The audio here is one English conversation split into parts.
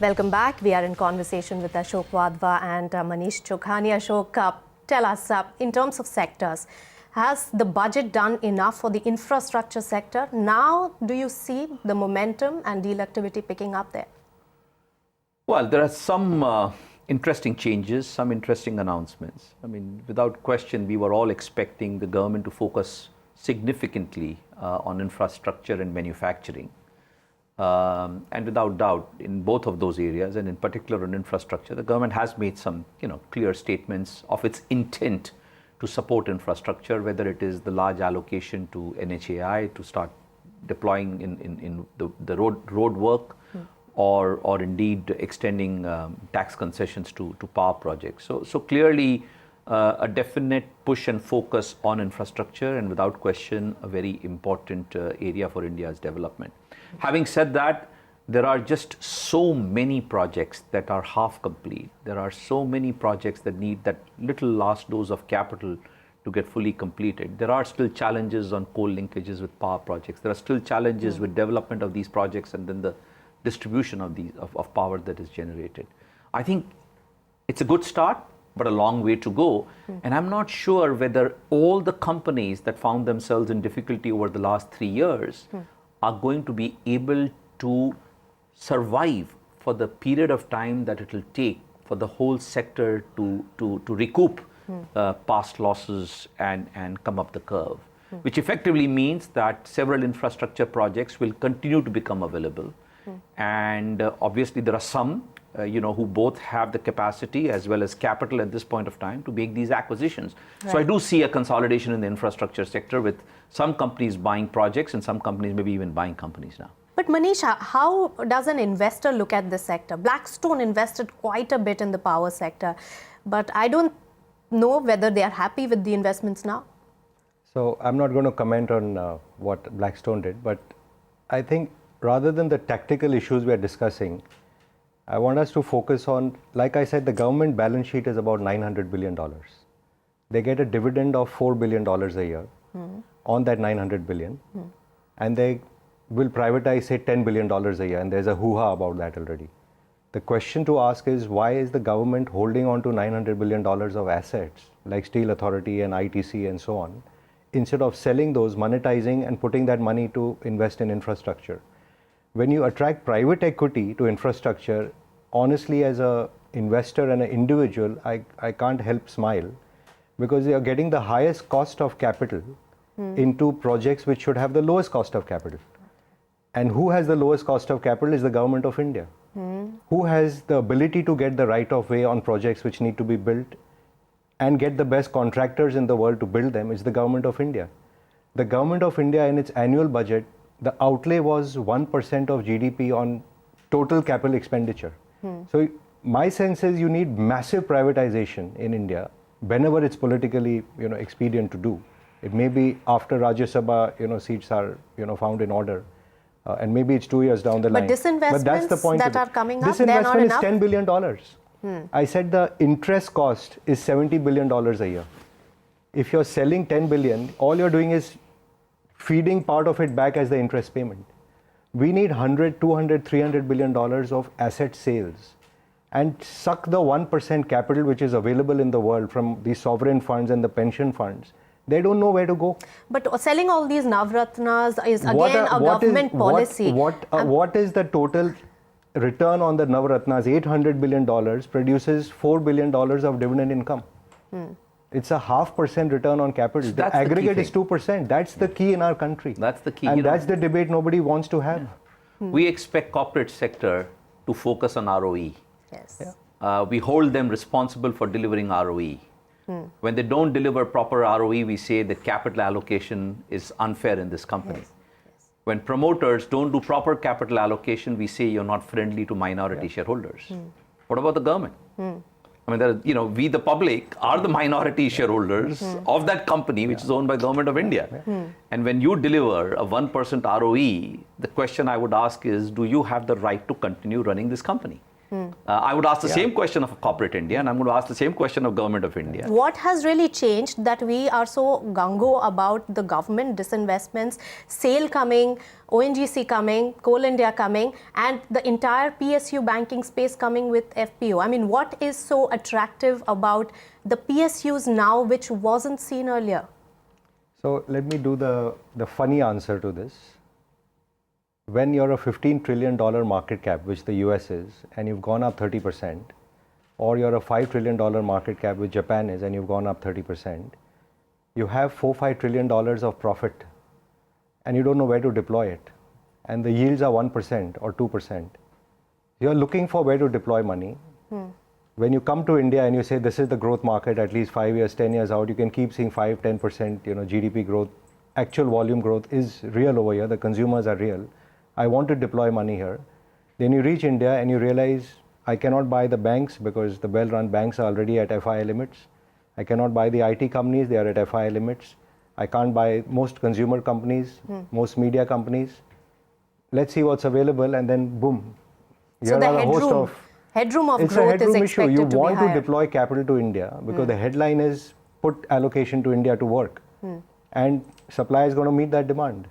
Welcome back. We are in conversation with Ashok Wadhwa and Manish Chokhani. Ashok, tell us, in terms of sectors, has the budget done enough for the infrastructure sector? Now, do you see the momentum and deal activity picking up there? Well, there are some interesting changes, some interesting announcements. I mean, without question, we were all expecting the government to focus significantly on infrastructure and manufacturing. And without doubt, in both of those areas, and in particular on infrastructure, the government has made some, clear statements of its intent to support infrastructure, whether it is the large allocation to NHAI to start deploying in the road work, or indeed extending tax concessions to power projects. So clearly, a definite push and focus on infrastructure, and without question, a very important area for India's development. Having said that, there are just so many projects that are half complete. There are so many projects that need that little last dose of capital to get fully completed. There are still challenges on coal linkages with power projects. There are still challenges with development of these projects and then the distribution of power that is generated. I think it's a good start, but a long way to go. And I'm not sure whether all the companies that found themselves in difficulty over the last 3 years are going to be able to survive for the period of time that it will take for the whole sector to recoup past losses and come up the curve, which effectively means that several infrastructure projects will continue to become available. And obviously there are some who both have the capacity as well as capital at this point of time to make these acquisitions. Right. So I do see a consolidation in the infrastructure sector with some companies buying projects and some companies maybe even buying companies now. But Manish, how does an investor look at this sector? Blackstone invested quite a bit in the power sector, but I don't know whether they are happy with the investments now. So I'm not going to comment on what Blackstone did, but I think rather than the tactical issues we are discussing, I want us to focus on, like I said, the government balance sheet is about $900 billion. They get a dividend of $4 billion a year on that $900 billion. And they will privatize, say, $10 billion a year. And there's a hoo-ha about that already. The question to ask is, why is the government holding on to $900 billion of assets, like Steel Authority and ITC and so on, instead of selling those, monetizing and putting that money to invest in infrastructure? When you attract private equity to infrastructure, honestly, as an investor and an individual, I can't help smile, because they are getting the highest cost of capital into projects which should have the lowest cost of capital. And who has the lowest cost of capital is the government of India. Who has the ability to get the right of way on projects which need to be built and get the best contractors in the world to build them is the government of India. The government of India, in its annual budget, the outlay was 1% of GDP on total capital expenditure. So my sense is you need massive privatization in India whenever it's politically expedient to do. It may be after Rajya Sabha seats are found in order, and maybe it's 2 years down the line. But disinvestments that's the point that are coming up, they're not disinvestment is enough? $10 billion. I said the interest cost is $70 billion a year. If you're selling 10 billion, all you're doing is feeding part of it back as the interest payment. We need 100, 200, 300 billion dollars of asset sales and suck the 1% capital which is available in the world from the sovereign funds and the pension funds. They don't know where to go. But selling all these Navratnas is again a government policy. What is the total return on the Navratnas? $800 billion produces $4 billion of dividend income. It's a 0.5% return on capital. The aggregate is 2%. That's the key in our country. That's the key. And that's the debate nobody wants to have. We expect corporate sector to focus on ROE. Yes. We hold them responsible for delivering ROE. When they don't deliver proper ROE, we say that capital allocation is unfair in this company. Yes. When promoters don't do proper capital allocation, we say you're not friendly to minority shareholders. What about the government? I mean, we the public are the minority shareholders of that company which is owned by government of India. And when you deliver a 1% ROE, the question I would ask is, do you have the right to continue running this company? I would ask the same question of corporate India, and I'm going to ask the same question of government of India. What has really changed that we are so gung-ho about the government disinvestments, SAIL coming, ONGC coming, Coal India coming, and the entire PSU banking space coming with FPO? I mean, what is so attractive about the PSUs now which wasn't seen earlier? So let me do the funny answer to this. When you're a $15 trillion market cap, which the US is, and you've gone up 30%, or you're a $5 trillion market cap, which Japan is, and you've gone up 30%, you have $4-5 trillion of profit, and you don't know where to deploy it. And the yields are 1% or 2%. You're looking for where to deploy money. When you come to India and you say this is the growth market, at least 5 years, 10 years out, you can keep seeing 5-10%, GDP growth. Actual volume growth is real over here. The consumers are real. I want to deploy money here. Then you reach India and you realize I cannot buy the banks because the well-run banks are already at FII limits. I cannot buy the IT companies, they are at FII limits. I can't buy most consumer companies, most media companies. Let's see what's available, and then boom. So the headroom of growth is expected You to be want to higher. deploy capital to India because the headline is put allocation to India to work. And supply is going to meet that demand.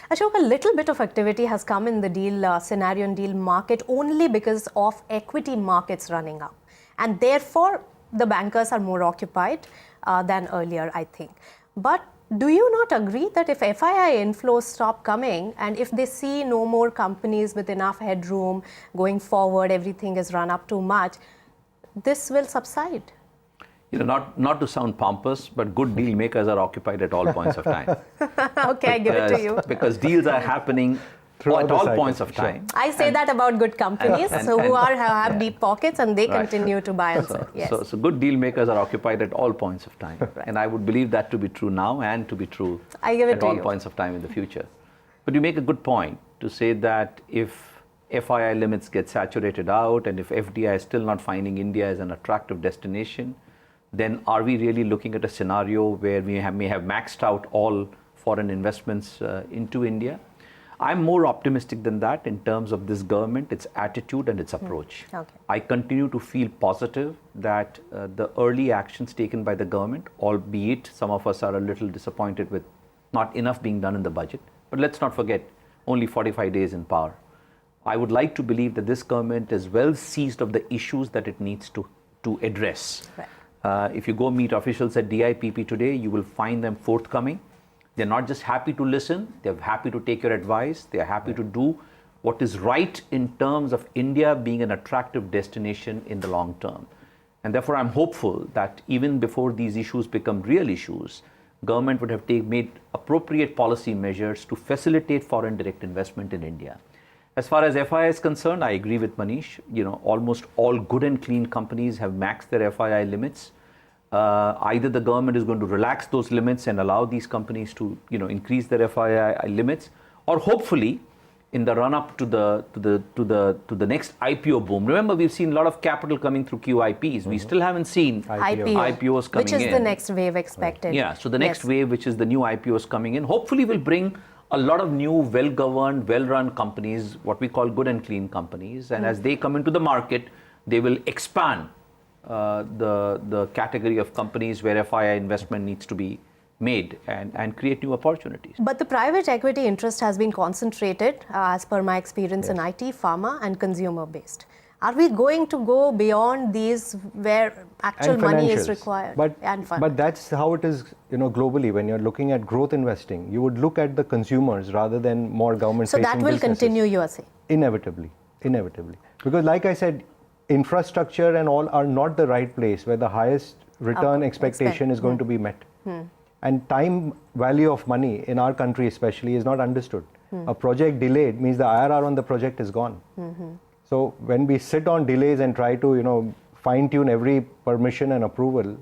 Ashok, a little bit of activity has come in the deal scenario and deal market only because of equity markets running up. And therefore, the bankers are more occupied than earlier, I think. But do you not agree that if FII inflows stop coming and if they see no more companies with enough headroom going forward, everything is run up too much, this will subside? Not to sound pompous, but good deal makers are occupied at all points of time. Okay, I give it to you. Because deals are happening at all points of time. I say that about good companies who have deep pockets and they continue to buy and sell. Yes. So good deal makers are occupied at all points of time. And I would believe that to be true now and to be true at all points of time in the future. But you make a good point to say that if FII limits get saturated out and if FDI is still not finding India as an attractive destination, then are we really looking at a scenario where we may have maxed out all foreign investments into India? I'm more optimistic than that in terms of this government, its attitude and its approach. Okay. I continue to feel positive that the early actions taken by the government, albeit some of us are a little disappointed with not enough being done in the budget, but let's not forget, only 45 days in power. I would like to believe that this government is well seized of the issues that it needs to address. Right. If you go meet officials at DIPP today, you will find them forthcoming. They're not just happy to listen, they're happy to take your advice, they're happy to do what is right in terms of India being an attractive destination in the long term. And therefore, I'm hopeful that even before these issues become real issues, government would have made appropriate policy measures to facilitate foreign direct investment in India. As far as FII is concerned, I agree with Manish. Almost all good and clean companies have maxed their FII limits. Either the government is going to relax those limits and allow these companies to, increase their FII limits, or hopefully, in the run-up to the next IPO boom. Remember, we've seen a lot of capital coming through QIPs. We still haven't seen IPOs coming in. Which is the next wave expected. Yeah, so the next wave, which is the new IPOs coming in, hopefully will bring a lot of new, well-governed, well-run companies, what we call good and clean companies. And as they come into the market, they will expand the category of companies where FII investment needs to be made and create new opportunities. But the private equity interest has been concentrated, as per my experience, in IT, pharma and consumer-based. Are we going to go beyond these where actual money is required? But that's how it is, globally. When you're looking at growth investing, you would look at the consumers rather than more government-facing businesses. So that will continue, you are saying? Inevitably. Because like I said, infrastructure and all are not the right place where the highest return expectation is going to be met. And time value of money in our country especially is not understood. A project delayed means the IRR on the project is gone. So when we sit on delays and try to, fine-tune every permission and approval,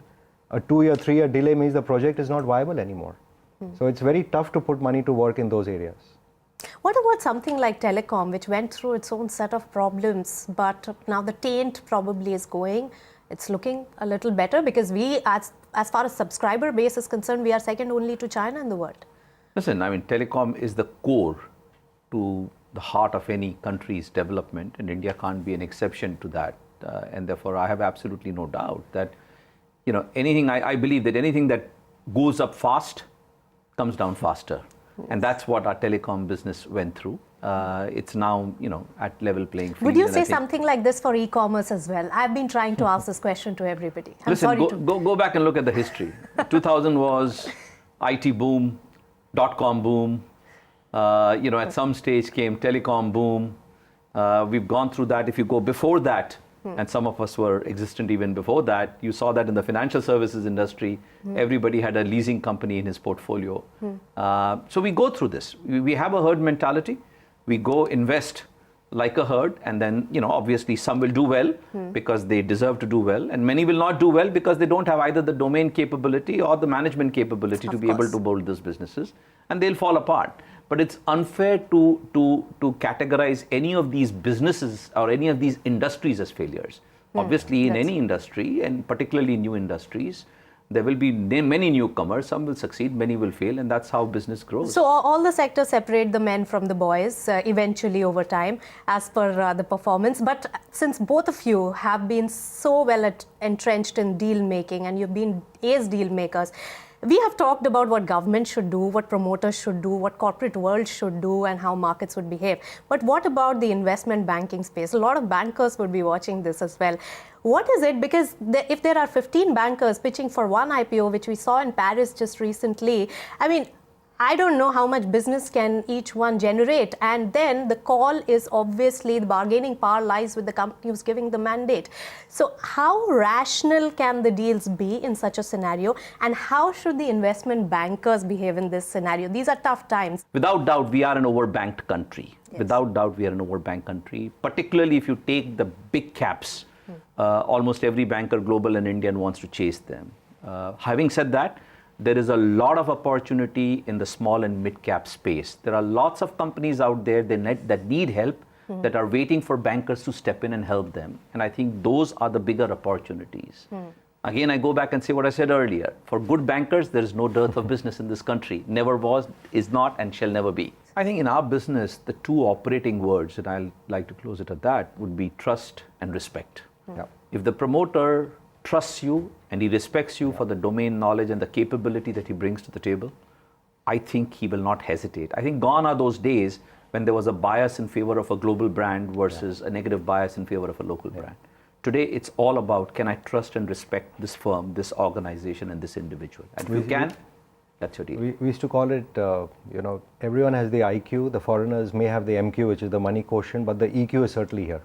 a 2-year, 3-year delay means the project is not viable anymore. So it's very tough to put money to work in those areas. What about something like telecom, which went through its own set of problems, but now the taint probably is going, it's looking a little better because we, as far as subscriber base is concerned, we are second only to China in the world. Listen, telecom is the core to the heart of any country's development, and India can't be an exception to that. And therefore, I have absolutely no doubt that, anything, I believe that anything that goes up fast comes down faster. Yes. And that's what our telecom business went through. It's now, at level playing field. Would you say something like this for e-commerce as well? I've been trying to ask this question to everybody. Go back and look at the history. 2000 was IT boom, dot-com boom. At some stage came telecom boom. We've gone through that. If you go before that, and some of us were existent even before that, you saw that in the financial services industry, everybody had a leasing company in his portfolio. So we go through this. We have a herd mentality. We go invest like a herd, and then, obviously some will do well because they deserve to do well, and many will not do well because they don't have either the domain capability or the management capability to be able to build those businesses, and they'll fall apart. But it's unfair to categorize any of these businesses or any of these industries as failures. Obviously, in any industry, and particularly new industries, there will be many newcomers. Some will succeed, many will fail, and that's how business grows. So all the sectors separate the men from the boys eventually over time as per the performance. But since both of you have been so well entrenched in deal making, and you've been ace deal makers, we have talked about what government should do, what promoters should do, what corporate world should do, and how markets would behave. But what about the investment banking space? A lot of bankers would be watching this as well. What is it? Because if there are 15 bankers pitching for one IPO, which we saw in Paris just recently, I don't know how much business can each one generate. And then the call is obviously the bargaining power lies with the company who's giving the mandate. So how rational can the deals be in such a scenario? And how should the investment bankers behave in this scenario? These are tough times. Without doubt, we are an overbanked country. Yes. Without doubt, we are an overbanked country, particularly if you take the big caps. Almost every banker, global and Indian, wants to chase them. Having said that, there is a lot of opportunity in the small and mid-cap space. There are lots of companies out there that need help, that are waiting for bankers to step in and help them. And I think those are the bigger opportunities. Again, I go back and say what I said earlier. For good bankers, there is no dearth of business in this country. Never was, is not, and shall never be. I think in our business, the two operating words, and I'll like to close it at that, would be trust and respect. If the promoter trusts you and he respects you for the domain knowledge and the capability that he brings to the table, I think he will not hesitate. I think gone are those days when there was a bias in favor of a global brand versus a negative bias in favor of a local brand. Today, it's all about, can I trust and respect this firm, this organization, and this individual? And if you can, that's your deal. We used to call it, everyone has the IQ. The foreigners may have the MQ, which is the money quotient, but the EQ is certainly here.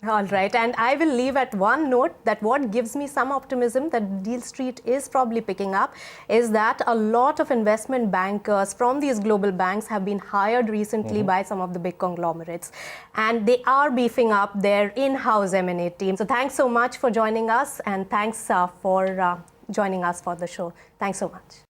All right, and I will leave at one note that what gives me some optimism that Deal Street is probably picking up is that a lot of investment bankers from these global banks have been hired recently by some of the big conglomerates, and they are beefing up their in-house M&A team. So thanks so much for joining us, and thanks for joining us for the show. Thanks so much.